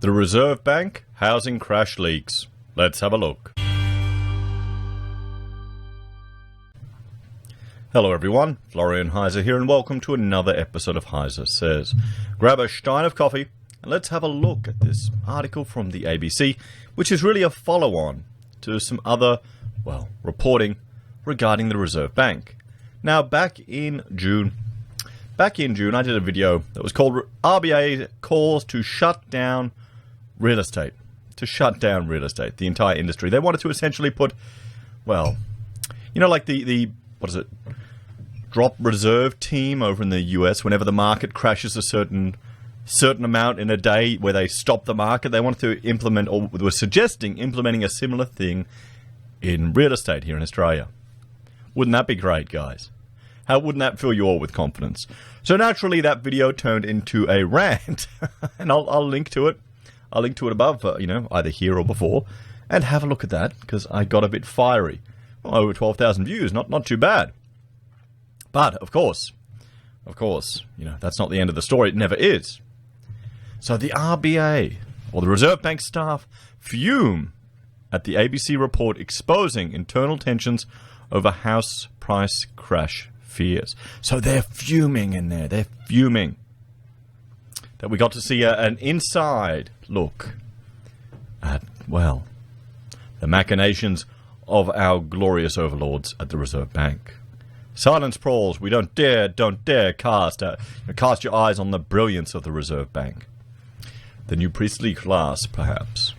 The Reserve Bank housing crash leaks. Let's have a look. Hello everyone, Florian.heise here and welcome to another episode of HeiseSays. Grab a stein of coffee and let's have a look at this article from the ABC, which is really a follow-on to some other, reporting regarding the Reserve Bank. Now, back in June, I did a video that was called RBA Calls to Shut Down Real Estate. The entire industry. They wanted to essentially put, like the drop reserve team over in the US, whenever the market crashes a certain amount in a day where they stop the market, they wanted to implement, or were suggesting implementing a similar thing in real estate here in Australia. Wouldn't that be great, guys? How wouldn't that fill you all with confidence? So naturally, that video turned into a rant, and I'll link to it. I'll link to it above, either here or before, and have a look at that, because I got a bit fiery. Well, over 12,000 views, not too bad. But, of course, that's not the end of the story. It never is. So the RBA, or the Reserve Bank staff, fume at the ABC report exposing internal tensions over house price crash fears. So they're fuming in there. They're fuming that we got to see an inside look at, the machinations of our glorious overlords at the Reserve Bank. Silence sprawls. We don't dare cast your eyes on the brilliance of the Reserve Bank. The new priestly class, perhaps.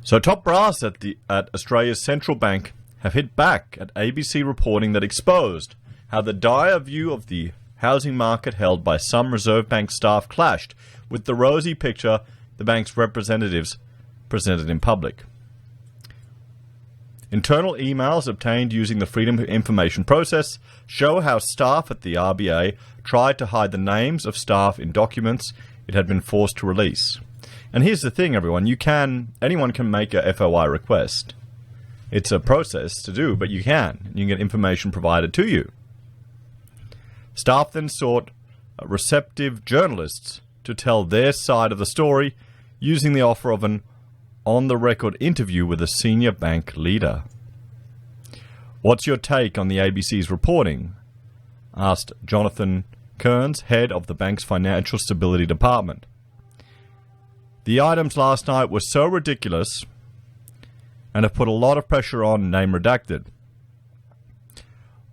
So top brass at Australia's central bank have hit back at ABC reporting that exposed how the dire view of the housing market held by some Reserve Bank staff clashed with the rosy picture the bank's representatives presented in public. Internal emails obtained using the Freedom of Information process show how staff at the RBA tried to hide the names of staff in documents it had been forced to release. And here's the thing, everyone. Anyone can make a FOI request. It's a process to do, but you can. You can get information provided to you. Staff then sought receptive journalists to tell their side of the story using the offer of an on-the-record interview with a senior bank leader. What's your take on the ABC's reporting? Asked Jonathan Kearns, head of the bank's Financial Stability Department. The items last night were so ridiculous and have put a lot of pressure on, name redacted.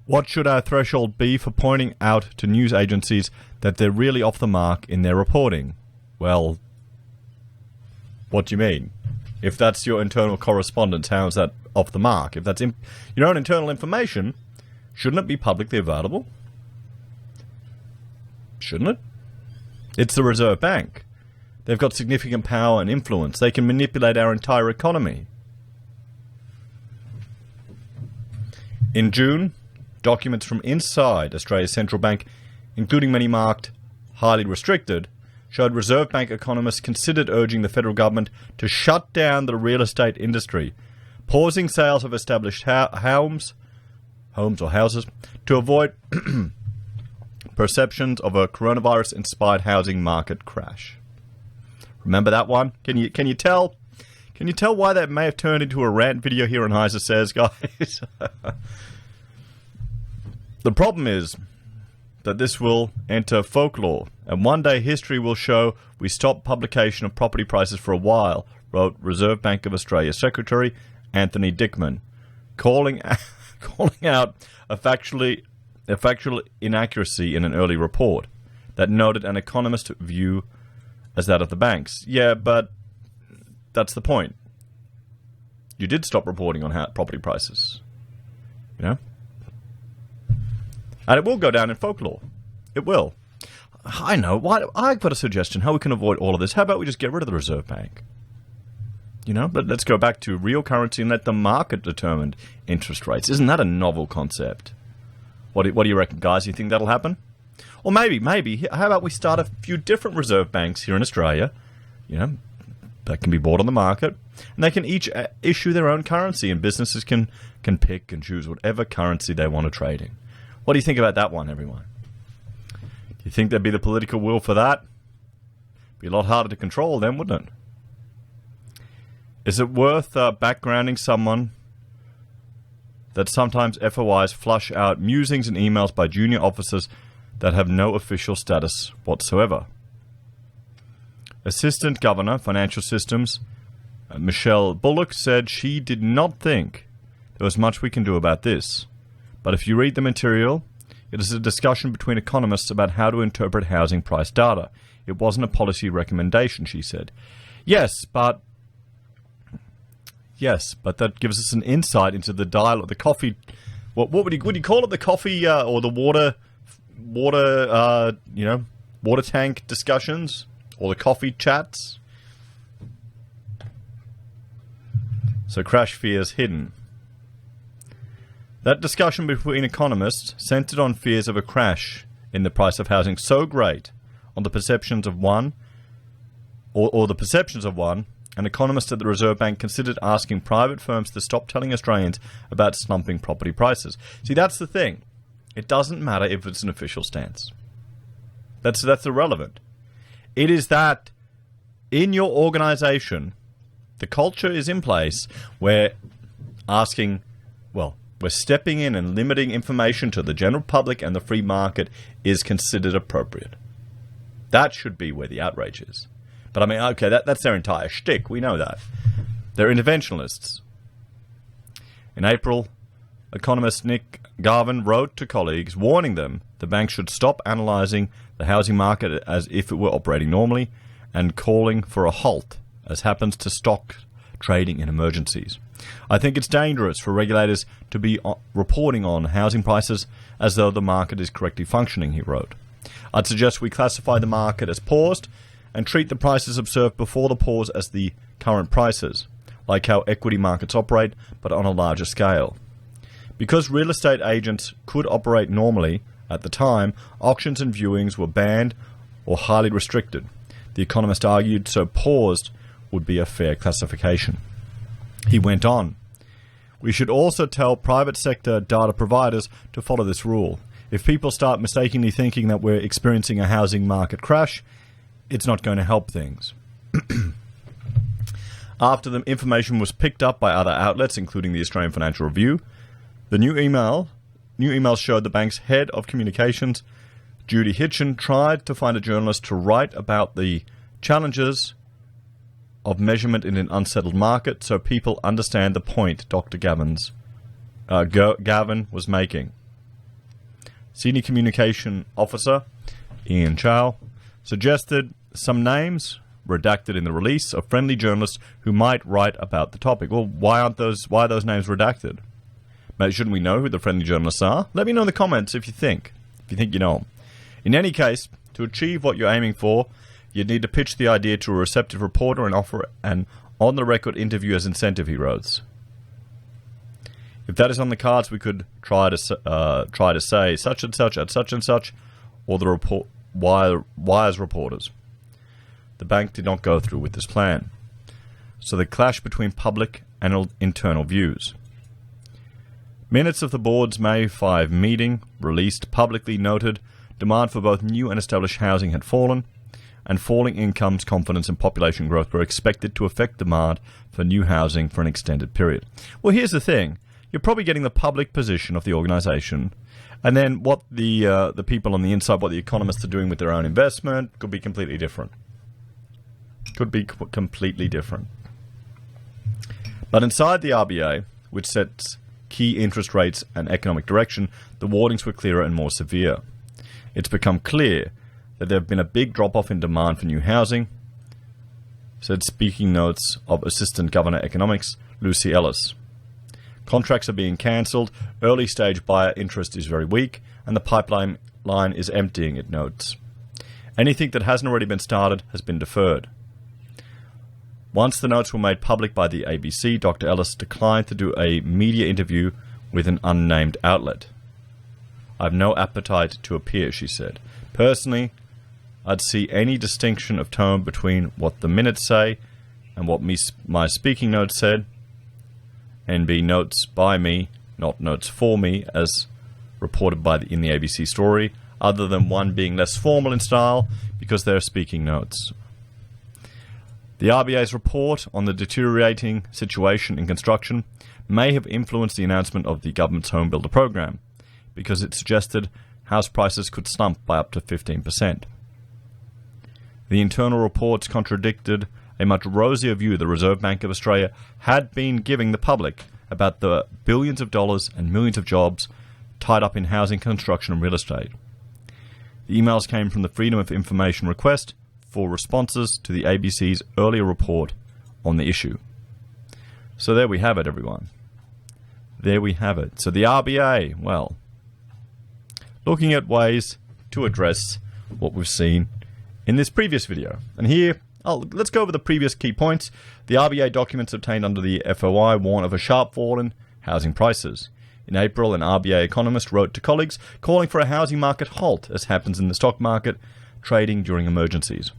What should our threshold be for pointing out to news agencies that they're really off the mark in their reporting? Well, what do you mean? If that's your internal correspondence, how is that off the mark? If that's your own internal information, shouldn't it be publicly available? Shouldn't it? It's the Reserve Bank. They've got significant power and influence. They can manipulate our entire economy. In June, documents from inside Australia's central bank, including many marked highly restricted, showed Reserve Bank economists considered urging the federal government to shut down the real estate industry, pausing sales of established homes or houses to avoid perceptions of a coronavirus-inspired housing market crash. Remember that one? Can you tell? Can you tell why that may have turned into a rant video here on HeiseSays, guys? The problem is that this will enter folklore, and one day history will show we stopped publication of property prices for a while, wrote Reserve Bank of Australia Secretary Anthony Dickman, calling out a factual inaccuracy in an early report that noted an economist view as that of the banks. Yeah, but that's the point. You did stop reporting on property prices. And it will go down in folklore. It will. I know. I've got a suggestion how we can avoid all of this. How about we just get rid of the Reserve Bank? But let's go back to real currency and let the market determine interest rates. Isn't that a novel concept? What do you reckon, guys? You think that'll happen? Or maybe, how about we start a few different Reserve Banks here in Australia, that can be bought on the market, and they can each issue their own currency, and businesses can pick and choose whatever currency they want to trade in. What do you think about that one, everyone? Do you think there'd be the political will for that? Be a lot harder to control then, wouldn't it? Is it worth backgrounding someone that sometimes FOIs flush out musings and emails by junior officers that have no official status whatsoever? Assistant Governor, Financial Systems, Michelle Bullock, said she did not think there was much we can do about this. But if you read the material, it is a discussion between economists about how to interpret housing price data. It wasn't a policy recommendation, she said. Yes, but that gives us an insight into the dialogue, the coffee. What would you call it? The coffee or the water tank discussions, or the coffee chats. So crash fears hidden. That discussion between economists centered on fears of a crash in the price of housing so great on the perceptions of one, or the perceptions of one. An economist at the Reserve Bank considered asking private firms to stop telling Australians about slumping property prices. See, that's the thing. It doesn't matter if it's an official stance. That's irrelevant. It is that in your organization, the culture is in place where we're stepping in and limiting information to the general public and the free market is considered appropriate. That should be where the outrage is. But I mean, okay, that's their entire shtick. We know that. They're interventionalists. In April, economist Nick Garvin wrote to colleagues warning them the bank should stop analysing the housing market as if it were operating normally and calling for a halt, as happens to stock trading in emergencies. I think it's dangerous for regulators to be reporting on housing prices as though the market is correctly functioning, he wrote. I'd suggest we classify the market as paused and treat the prices observed before the pause as the current prices, like how equity markets operate, but on a larger scale. Because real estate agents could operate normally at the time, auctions and viewings were banned or highly restricted. The economist argued so paused would be a fair classification. He went on, we should also tell private sector data providers to follow this rule. If people start mistakenly thinking that we're experiencing a housing market crash, it's not going to help things. After the information was picked up by other outlets, including the Australian Financial Review, the new emails showed the bank's head of communications, Judy Hitchen, tried to find a journalist to write about the challenges of measurement in an unsettled market so people understand the point Dr. Gavin was making. Senior Communication Officer Ian Chow suggested some names redacted in the release of friendly journalists who might write about the topic. Well, why are those names redacted? Shouldn't we know who the friendly journalists are? Let me know in the comments if you think you know them. In any case, to achieve what you're aiming for, you'd need to pitch the idea to a receptive reporter and offer an on-the-record interview as incentive, he wrote. If that is on the cards, we could try to say such and such at such and such, or the Wires reporters. The bank did not go through with this plan. So the clash between public and internal views. Minutes of the board's May 5 meeting, released, publicly noted demand for both new and established housing had fallen, and falling incomes, confidence and population growth were expected to affect demand for new housing for an extended period. Well, here's the thing. You're probably getting the public position of the organisation, and then what the people on the inside, what the economists are doing with their own investment, could be completely different. Could be completely different. But inside the RBA, which sets key interest rates and economic direction, the warnings were clearer and more severe. It's become clear that there have been a big drop-off in demand for new housing, said speaking notes of Assistant Governor Economics Lucy Ellis. Contracts are being cancelled, early-stage buyer interest is very weak, and the pipeline is emptying, it notes. Anything that hasn't already been started has been deferred. Once the notes were made public by the ABC, Dr. Ellis declined to do a media interview with an unnamed outlet. I have no appetite to appear, she said. Personally, I'd see any distinction of tone between what the minutes say and what my speaking notes said, and be notes by me, not notes for me, as reported in the ABC story, other than one being less formal in style because they're speaking notes. The RBA's report on the deteriorating situation in construction may have influenced the announcement of the government's home builder program, because it suggested house prices could slump by up to 15%. The internal reports contradicted a much rosier view the Reserve Bank of Australia had been giving the public about the billions of dollars and millions of jobs tied up in housing, construction and real estate. The emails came from the Freedom of Information request for responses to the ABC's earlier report on the issue. So there we have it, everyone. There we have it. So the RBA, well, looking at ways to address what we've seen in this previous video. And here, let's go over the previous key points. The RBA documents obtained under the FOI warn of a sharp fall in housing prices. In April, an RBA economist wrote to colleagues calling for a housing market halt, as happens in the stock market, trading during emergencies.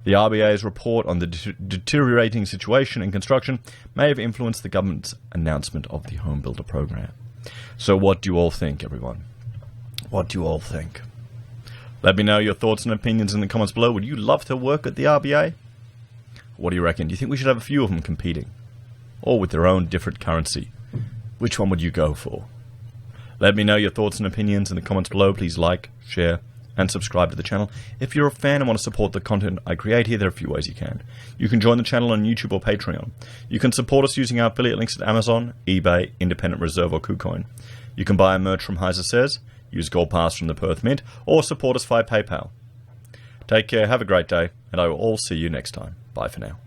The RBA's report on the deteriorating situation in construction may have influenced the government's announcement of the home builder program. So what do you all think, everyone? What do you all think? Let me know your thoughts and opinions in the comments below. Would you love to work at the RBA? What do you reckon? Do you think we should have a few of them competing? Or with their own different currency? Which one would you go for? Let me know your thoughts and opinions in the comments below. Please like, share, and subscribe to the channel. If you're a fan and want to support the content I create here, there are a few ways you can. You can join the channel on YouTube or Patreon. You can support us using our affiliate links at Amazon, eBay, Independent Reserve, or Kucoin. You can buy our merch from HeiseSays, use Gold Pass from the Perth Mint, or support us via PayPal. Take care, have a great day, and I will all see you next time. Bye for now.